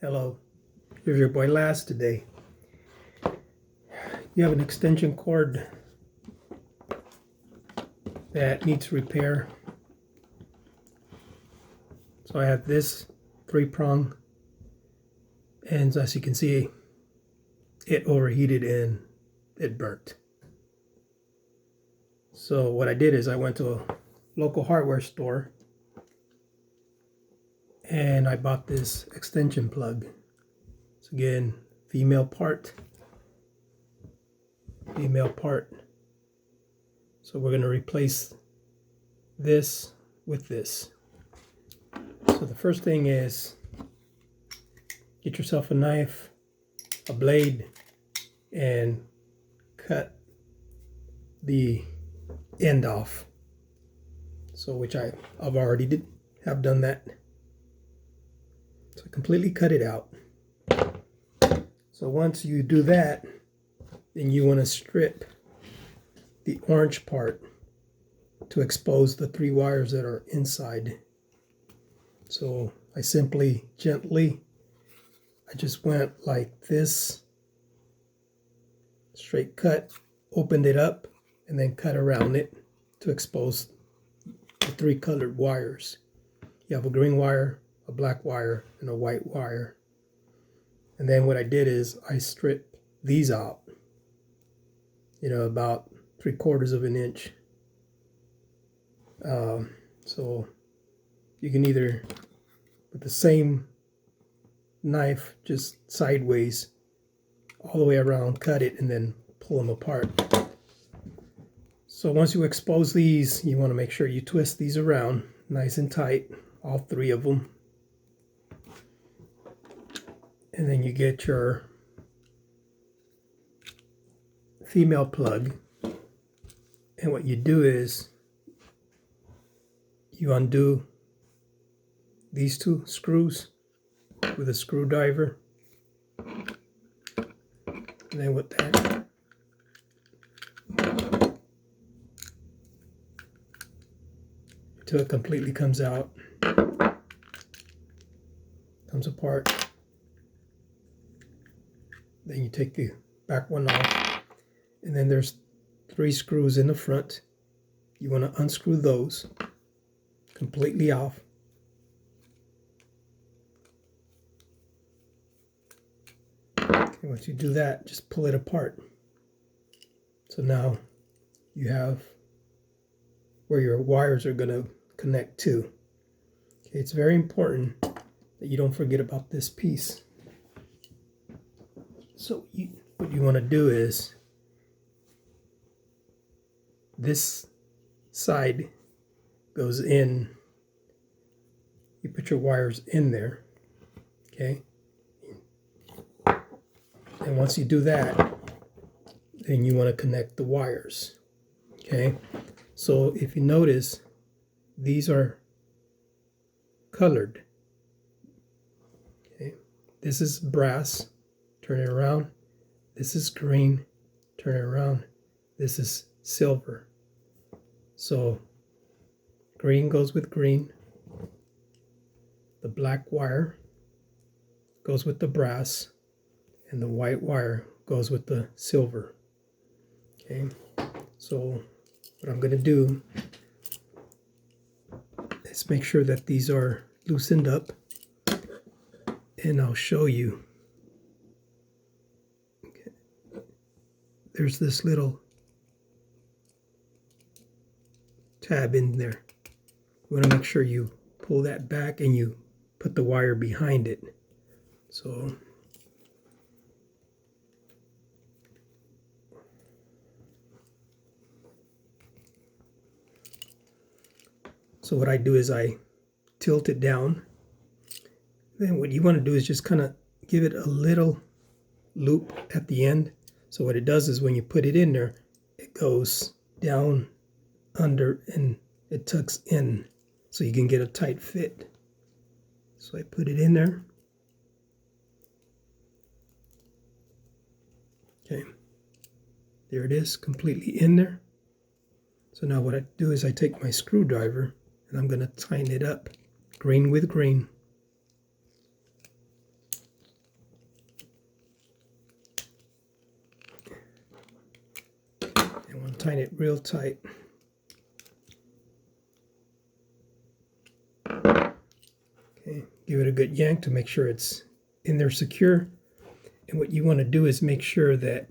Hello, here's your boy Laz today. You have an extension cord that needs repair. So I have this 3-prong, and as you can see, it overheated and it burnt. So what I did is I went to a local hardware store and I bought this extension plug. It's again female part. So we're going to replace this with this. So the first thing is get yourself a knife, a blade, and cut the end off. So which I've already have done that. So completely cut it out. So once you do that, then you want to strip the orange part to expose the 3 wires that are inside. So I simply gently, I just went like this, straight cut, opened it up, and then cut around it to expose the 3 colored wires. You have a green wire, a black wire, and a white wire. And then what I did is I stripped these out, about 3/4 of an inch. So you can either, with the same knife, just sideways, all the way around, cut it, and then pull them apart. So once you expose these, you want to make sure you twist these around nice and tight, all 3 of them. And then you get your female plug. And what you do is you undo these 2 screws with a screwdriver. And then with that, until it completely comes out, comes apart. Then you take the back one off, and then there's 3 screws in the front. You want to unscrew those completely off. Okay, once you do that, just pull it apart. So now you have where your wires are going to connect to. Okay, it's very important that you don't forget about this piece. So what you want to do is, this side goes in, you put your wires in there, okay? And once you do that, then you want to connect the wires, okay? So if you notice, these are colored, okay? This is brass, turn it around. This is green, turn it around. This is silver. So green goes with green. The black wire goes with the brass, and the white wire goes with the silver. Okay, so what I'm going to do is make sure that these are loosened up, and I'll show you. Okay. There's this little tab in there. You want to make sure you pull that back and you put the wire behind it. So what I do is I tilt it down. Then what you want to do is just kind of give it a little loop at the end. So what it does is when you put it in there, it goes down, under, and it tucks in, so you can get a tight fit. So I put it in there. Okay, there it is, completely in there. So now what I do is I take my screwdriver and I'm going to tighten it up, green with green. tighten it real tight. Okay, give it a good yank to make sure it's in there secure. And what you want to do is make sure that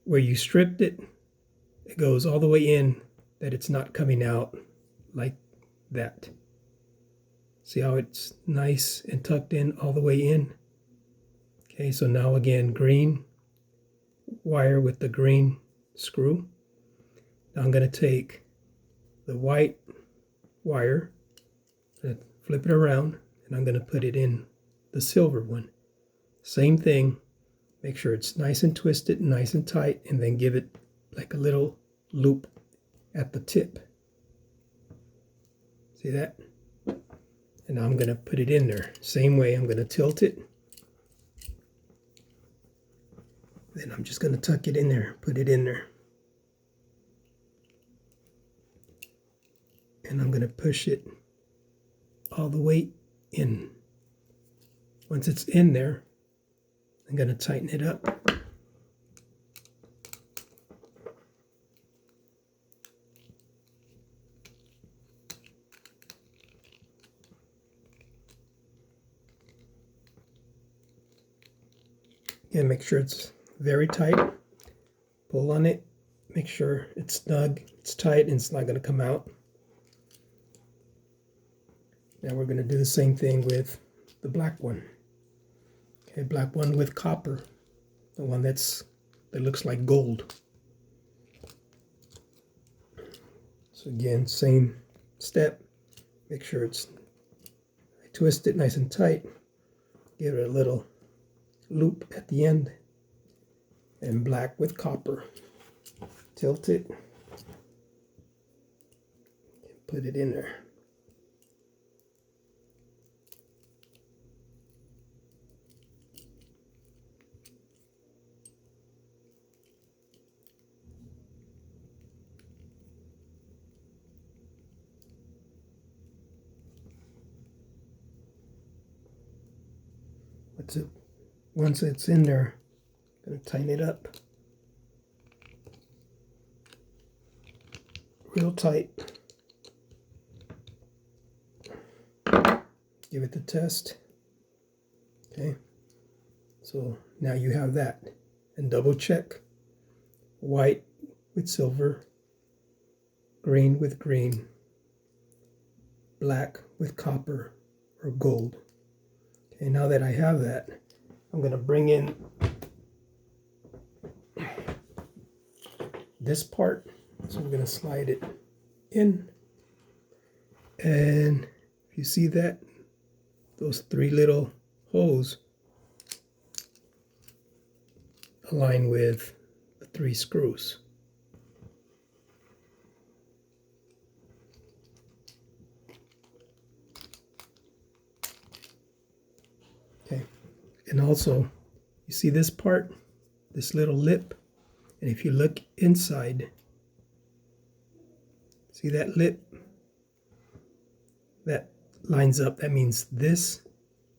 where you stripped it, it goes all the way in, that it's not coming out like that. See how it's nice and tucked in all the way in? Okay, so now again, green wire with the green screw. Now I'm going to take the white wire, flip it around, and I'm going to put it in the silver one. Same thing, make sure it's nice and twisted, nice and tight, and then give it like a little loop at the tip. See that? And now I'm going to put it in there. Same way, I'm going to tilt it. Then I'm just going to tuck it in there, put it in there. And I'm going to push it all the way in. Once it's in there, I'm going to tighten it up. Again, make sure it's very tight. Pull on it, make sure it's snug, it's tight, and it's not going to come out. Now we're going to do the same thing with the black one. Okay, black one with copper, the one that looks like gold. So again, same step. Make sure it's twist it nice and tight. Give it a little loop at the end, and black with copper. Tilt it, put it in there. Once it's in there, I'm going to tighten it up real tight. Give it the test. Okay, so now you have that. And double check. White with silver, green with green, black with copper or gold. Okay, now that I have that, I'm going to bring in this part. So we're going to slide it in. And if you see that, those three little holes align with the three screws. Okay, and also you see this part, this little lip, and if you look inside, see that lip? That lines up. That means this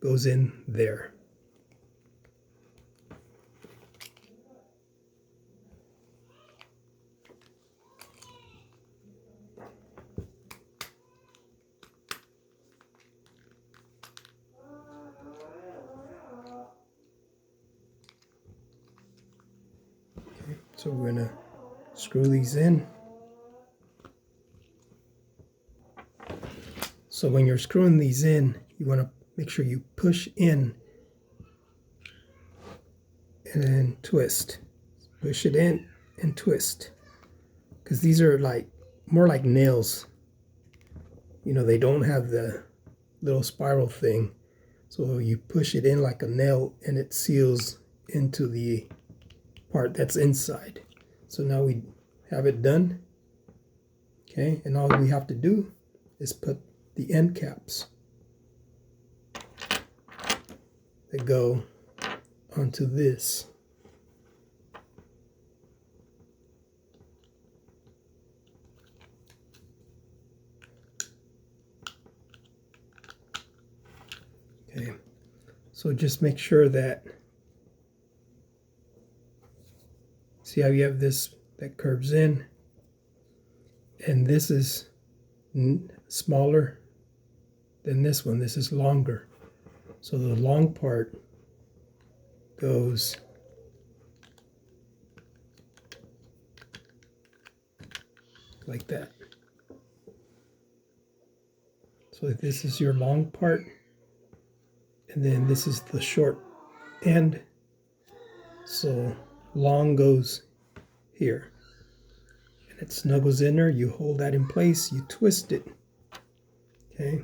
goes in there. Okay, so we're going to screw these in. So when you're screwing these in, you want to make sure you push in and then twist. Push it in and twist. Because these are like more like nails. You know, they don't have the little spiral thing. So you push it in like a nail and it seals into the part that's inside. So now we have it done. Okay, and all we have to do is put the end caps that go onto this. Okay, so just make sure that See how you have this that curves in, and this is smaller than this one. This is longer. So the long part goes like that. So this is your long part, and then this is the short end. So long goes here, and it snuggles in there. You hold that in place, you twist it. Okay.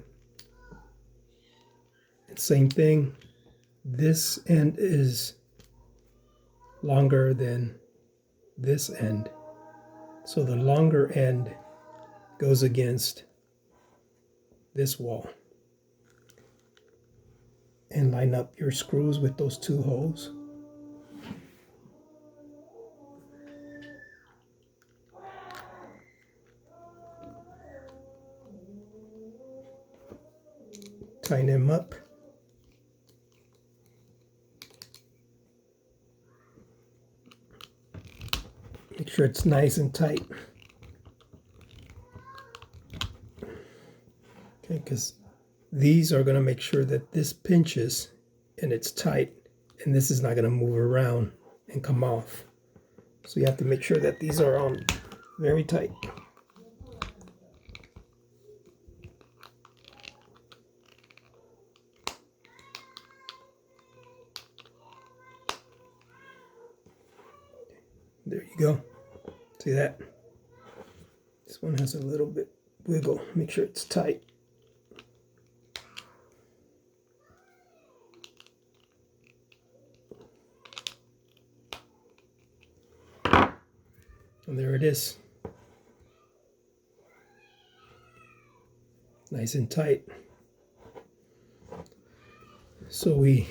And same thing. This end is longer than this end. So the longer end goes against this wall. And line up your screws with those two holes. Tighten them up. Make sure it's nice and tight. Okay, because these are going to make sure that this pinches and it's tight, and this is not going to move around and come off. So you have to make sure that these are on very tight. There you go. See that? This one has a little bit wiggle. Make sure it's tight. And there it is. Nice and tight. So we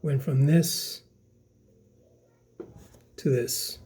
went from this to this.